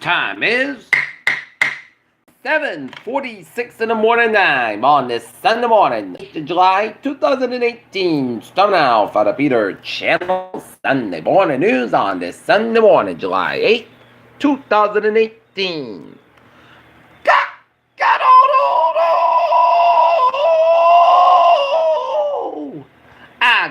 Time is 7:46 in the morning time on this Sunday morning, 8th of July 2018. Start now for the Peter Channel Sunday morning news on this Sunday morning, July 8th, 2018.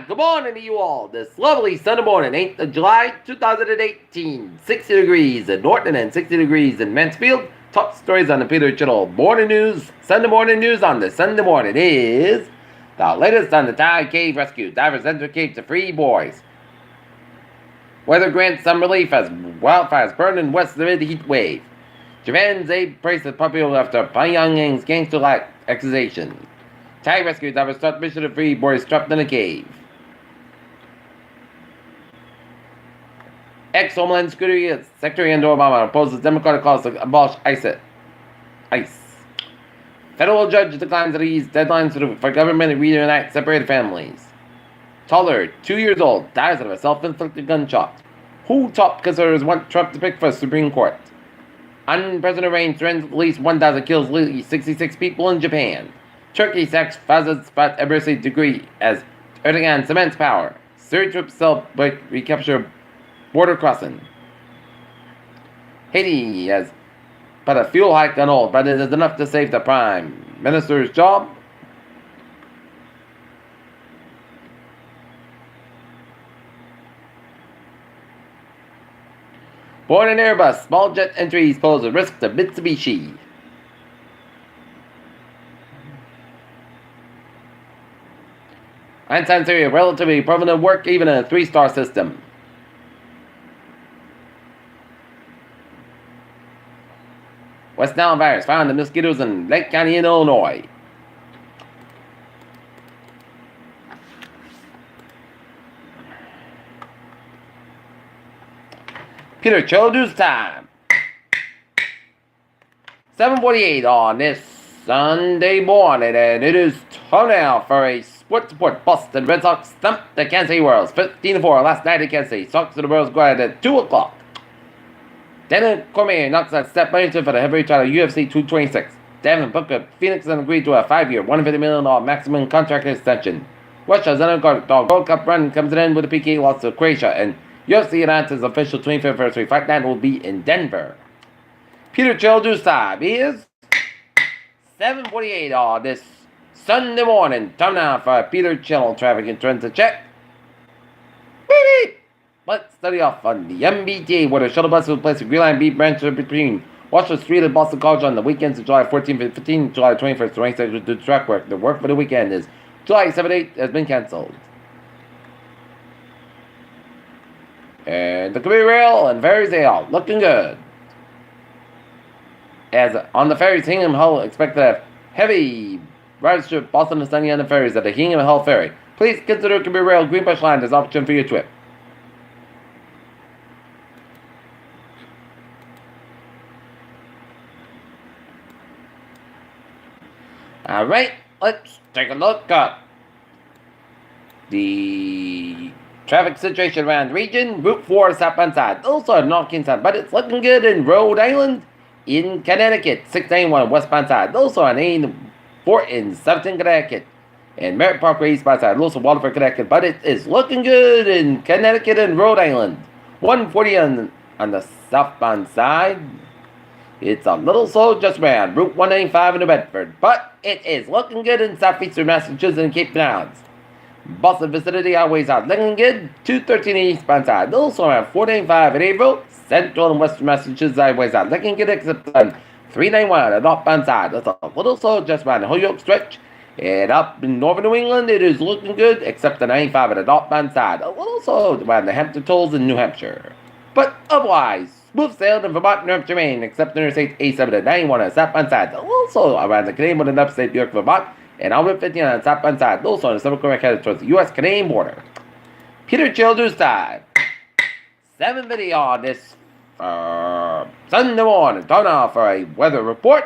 Good morning to you all. This lovely Sunday morning, 8th of July 2018. 60 degrees in Norton and 60 degrees in Mansfield. Top stories on the Peter Channel morning news. Sunday morning news on the Sunday morning is the latest on the Thai cave rescue. Divers enter cave to free boys. Weather grants some relief as wildfires burn in west amid heat wave. Japan's aid praises popular after Pyongyang's gangster-like accusation. Thai rescue divers start mission to free boys trapped in a cave. Ex-Homeland Security Secretary Andrew Obama opposes Democratic calls to abolish ICE. Federal judge declines to ease deadlines for government to reenact separated families. Toddler, 2 years old, dies of a self-inflicted gunshot. Who top conservatives want Trump to pick for Supreme Court? Unprecedented rain threatens at least 1,000 kills, at least 66 people in Japan. Turkey sacks Fazad's spot adversity degree as Erdogan cements power. Syria troops celebrate recapture border crossing. Haiti has put a fuel hike on hold, but it is enough to save the prime minister's job. Born in Airbus, small jet entries pose a risk to Mitsubishi. Einstein theory of relativity proven to work even in a 3-star system. West Nile virus found in mosquitoes in Lake County in Illinois. Peter Childers time. 7:48 on this Sunday morning, and it is time now for a sports report. Boston Red Sox thumped the Kansas City Royals 15-4 last night at Kansas City. Sox to the Royals go ahead at 2 o'clock. Daniel Cormier knocks out Steph Bennington for the heavyweight title UFC 226. Devin Booker, Phoenix agreed to a 5-year, $150 million maximum contract extension. Russia's underdog World Cup run comes to an end with a PK loss to Croatia, and UFC announces official 25th anniversary fight night will be in Denver. Peter Childers' time is 7:48 on this Sunday morning. Time now for Peter Channel traffic and trends to check. Beep! Let's study off on the MBTA, where the shuttle bus will place a Green Line B branch between Washington Street and Boston College on the weekends of July 14th and 15th, July 21st, 26th to do track work. The work for the weekend is July 7th, 8th has been cancelled. And the Commuter Rail and ferries, they are looking good. As on the ferries, Hingham Hull expected to have heavy ridership Boston and Sunny on the ferries at the Hingham Hull Ferry. Please consider Commuter Rail Greenbush Line as an option for your trip. Alright, let's take a look at the traffic situation around the region. Route 4 southbound side, also northbound side, but it's looking good in Rhode Island, in Connecticut, 691 westbound side, also on 84 in Southern Connecticut, and Merritt Parkway eastbound side, also Waterford, Connecticut, but it is looking good in Connecticut and Rhode Island. 140 on the southbound side. It's a little slow just around Route 195 in New Bedford, but it is looking good in southeastern Massachusetts and Cape Towns. Boston vicinity highways are looking good. 213 eastbound side, also around 495 in April. Central and western Massachusetts highways are looking good except on 391 on the northbound side. It's a little slow just around the Holyoke stretch. And up in northern New England, it is looking good except the 95 on the northbound side. A little slow around the Hampton Tolls in New Hampshire. But otherwise, smooth sailed in Vermont, New Hampshire, Maine, except Interstate A7 at 91 on the southbound side. Also around the Canadian and upstate New York, Vermont, and Albert 15 on the southbound side. Also on the Southern Correct headed towards the U.S.-Canadian border. Peter Childers' time. 7:50 on this Sunday morning. Time now for a weather report.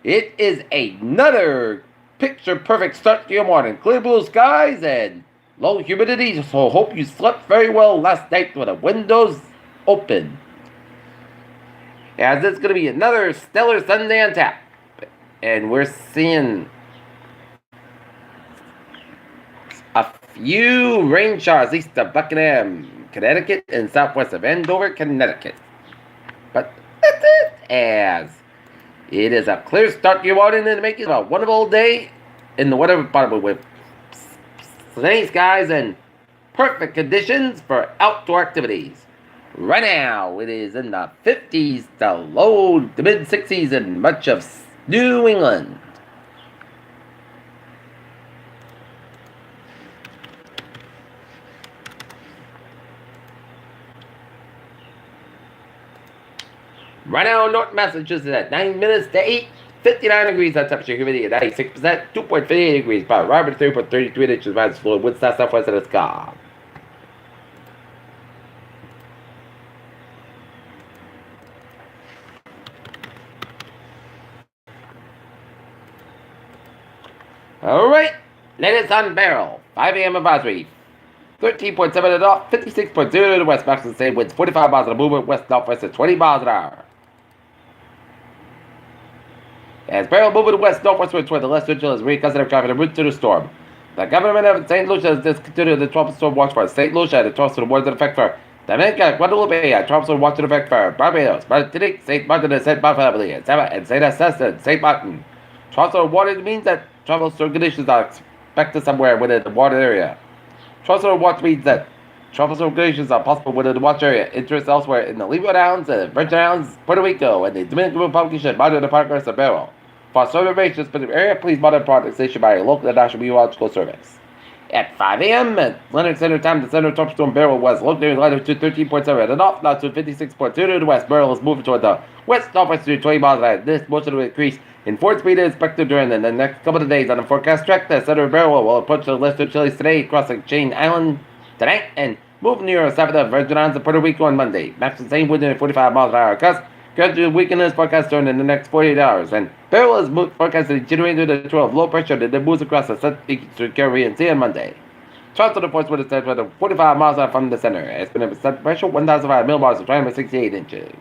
It is another picture-perfect start to your morning. Clear blue skies and low humidity, so hope you slept very well last night with the windows open. as it's going to be another stellar Sunday on tap. And we're seeing a few rain showers east of Buckingham, Connecticut, and southwest of Andover, Connecticut. But that's it, as it is a clear start to your morning and make it a wonderful day in the weather department with sunny skies and perfect conditions for outdoor activities. Right now, it is in the 50s to low to mid 60s in much of New England. Right now, North Massachusetts at 9 minutes to 8, 59 degrees, that temperature, humidity at 96%, 2.58 degrees, about Robert 3.33 inches, winds slow, wind southwest of the sky. Alright, latest on barrel, 5 a.m. advisory. 13.7 to the north, 56.0 to the west, maximum same winds, 45 miles an hour, movement west northwest at 20 miles an hour. As barrel moving to west northwestward toward the West Central is reconsidered traffic en route to the storm. The government of St. Lucia has discontinued the tropical storm watch for St. Lucia and the tropical warning in effect for Dominica, Guadalupe, and tropical watch in effect for Barbados, Martinique, St. Martin, and St. Bartholomew, and St. Assassin, and St. Martin. Tropical warning means that tropical storm conditions are expected somewhere within the water area. Tropical watch means that tropical conditions are possible within the watch area. Interest elsewhere in the Leeward Islands, the Virgin Islands, Puerto Rico, and the Dominican Republic should monitor the progress of barrel. For storm information in the specific area, please monitor product station by your local and national meteorological service. At 5 a.m. at Atlantic Center time, the center of tropical storm barrel was located latitude 13.7 at the north, latitude 56.2 to the west. Barrel is moving toward the west northwest to 20 miles an hour. This motion will increase in force speed is expected during the next couple of days. On the forecast track, the center of barrel will approach the western Chile today, crossing Chain Island tonight, and move near south of the Virgin Islands and Puerto Rico on Monday. Max the same within 45 miles an hour. Gradual weaken is forecast during the next 48 hours, and barrel is forecasted to generate into the 12 low pressure that moves across the Southeastern Caribbean Sea on Monday. Charts of the force wind is set to 45 miles an hour from the center. Estimated set pressure 1,005 millibars of 368 inches.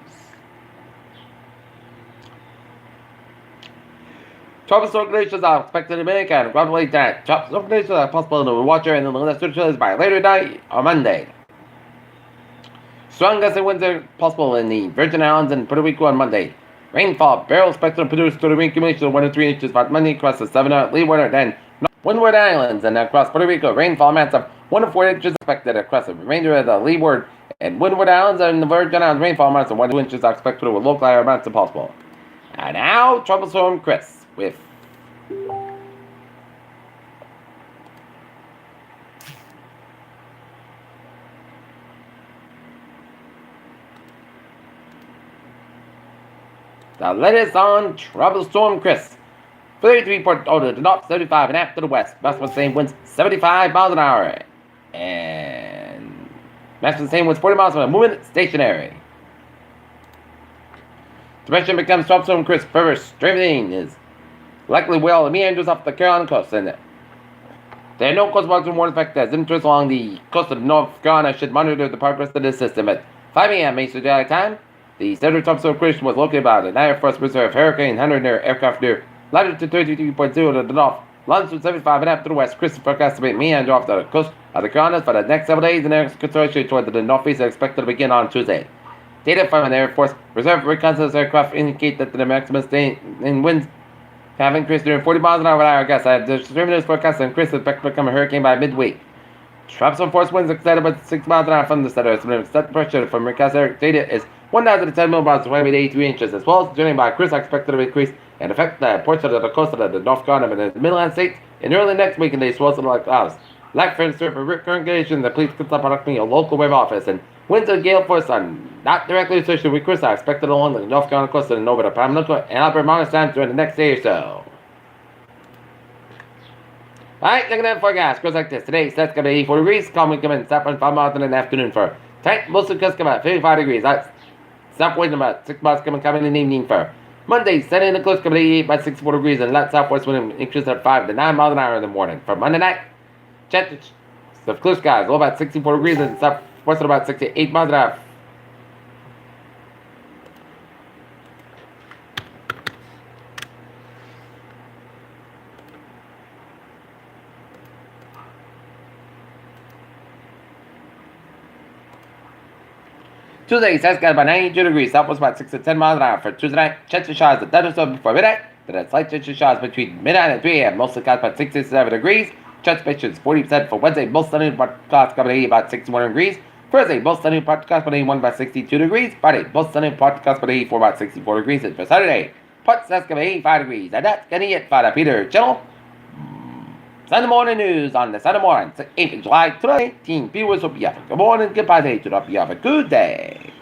Tropical storm conditions are expected in Dominica and Guadalupe tonight. Tropical storm conditions are possible in the watch area in the western Chile by later tonight or Monday. Strong gusty winds are possible in the Virgin Islands and Puerto Rico on Monday. Rainfall, barrel expected to produce to the rain accumulation of 1 to 3 inches by Monday across the 7 Leeward and Windward Islands and across Puerto Rico. Rainfall amounts of 1 to 4 inches expected across the remainder of the Leeward and Windward Islands and the Virgin Islands. Rainfall amounts of 1 to 2 inches are expected with local higher amounts possible. And now, Tropical Storm Chris with the latest on Tropical Storm Chris. 33.0 to the north, 75 and half to the west. Maximum same winds 75 miles an hour. And maximum same winds 40 miles an hour. Movement stationary. Depression becomes Tropical Storm Chris. Further strengthening is likely well meanders off the Carolina coast. And there are no coast marks warning effect as interest along the coast of North Carolina should monitor the progress of this system. At 5 a.m. Eastern Daylight Time, the center of Tropical Storm Chris was located by the Air Force Reserve Hurricane Hunter near aircraft near latitude 33.0 to the north, longitude 75 and half to the west. Chris is forecast to be meander off the coast of the Carolinas for the next several days, and air consideration toward the northeast is expected to begin on Tuesday. Data from an Air Force Reserve reconnaissance aircraft indicate that the maximum stay in winds have increased during 40 miles an hour with our guess. The distributors forecast and Chris is expected to become a hurricane by midweek. Tropical force winds extended about 6 miles an hour from the center. Estimated set pressure from recast data is 1,010 millibars to 83 inches, as well as journeying by Chris are expected to increase and affect the portion of the coast of the North Carolina and the Midland states in early next week, and they swell to like clouds. Like for recurrent conditions, the police could stop conducting a local weather office, and winds of gale force are not directly associated with Chris are expected along the North Carolina coast and over the Pamlico and Upper Mountain Stands during the next day or so. Alright, looking at the forecast, goes like this. Today, that's going to be 84 degrees, calm wind coming south from 5 miles in the afternoon for tonight, most of the coast come at 55 degrees. That's south wind about 6 miles coming in the evening for Monday, Sunday in the coast coming 88 by 64 degrees and light southwest wind increases at 5 to 9 miles an hour in the morning. For Monday night, check the clear skies, low about 64 degrees and southwest at about 68 miles an hour. Tuesday, skies got about 92 degrees, southwest about 6 to 10 miles an hour. For Tuesday night, chance of showers at thunderstorms before midnight. Then a slight chance of showers between midnight and 3 a.m. Mostly skies about 6 to 7 degrees. Transpiration is 40% for Wednesday, most sunny, podcast coming about 61 degrees. Thursday, most sunny, podcast coming about 62 degrees. Friday, most sunny, podcast coming for about 64 degrees. And for Saturday, podcast coming 85 degrees. And that's gonna it for the Peter channel. Sunday morning news on the Sunday morning, 8th of July 2018. Viewers, hope you have a good morning, goodbye day, to hope you have a good day.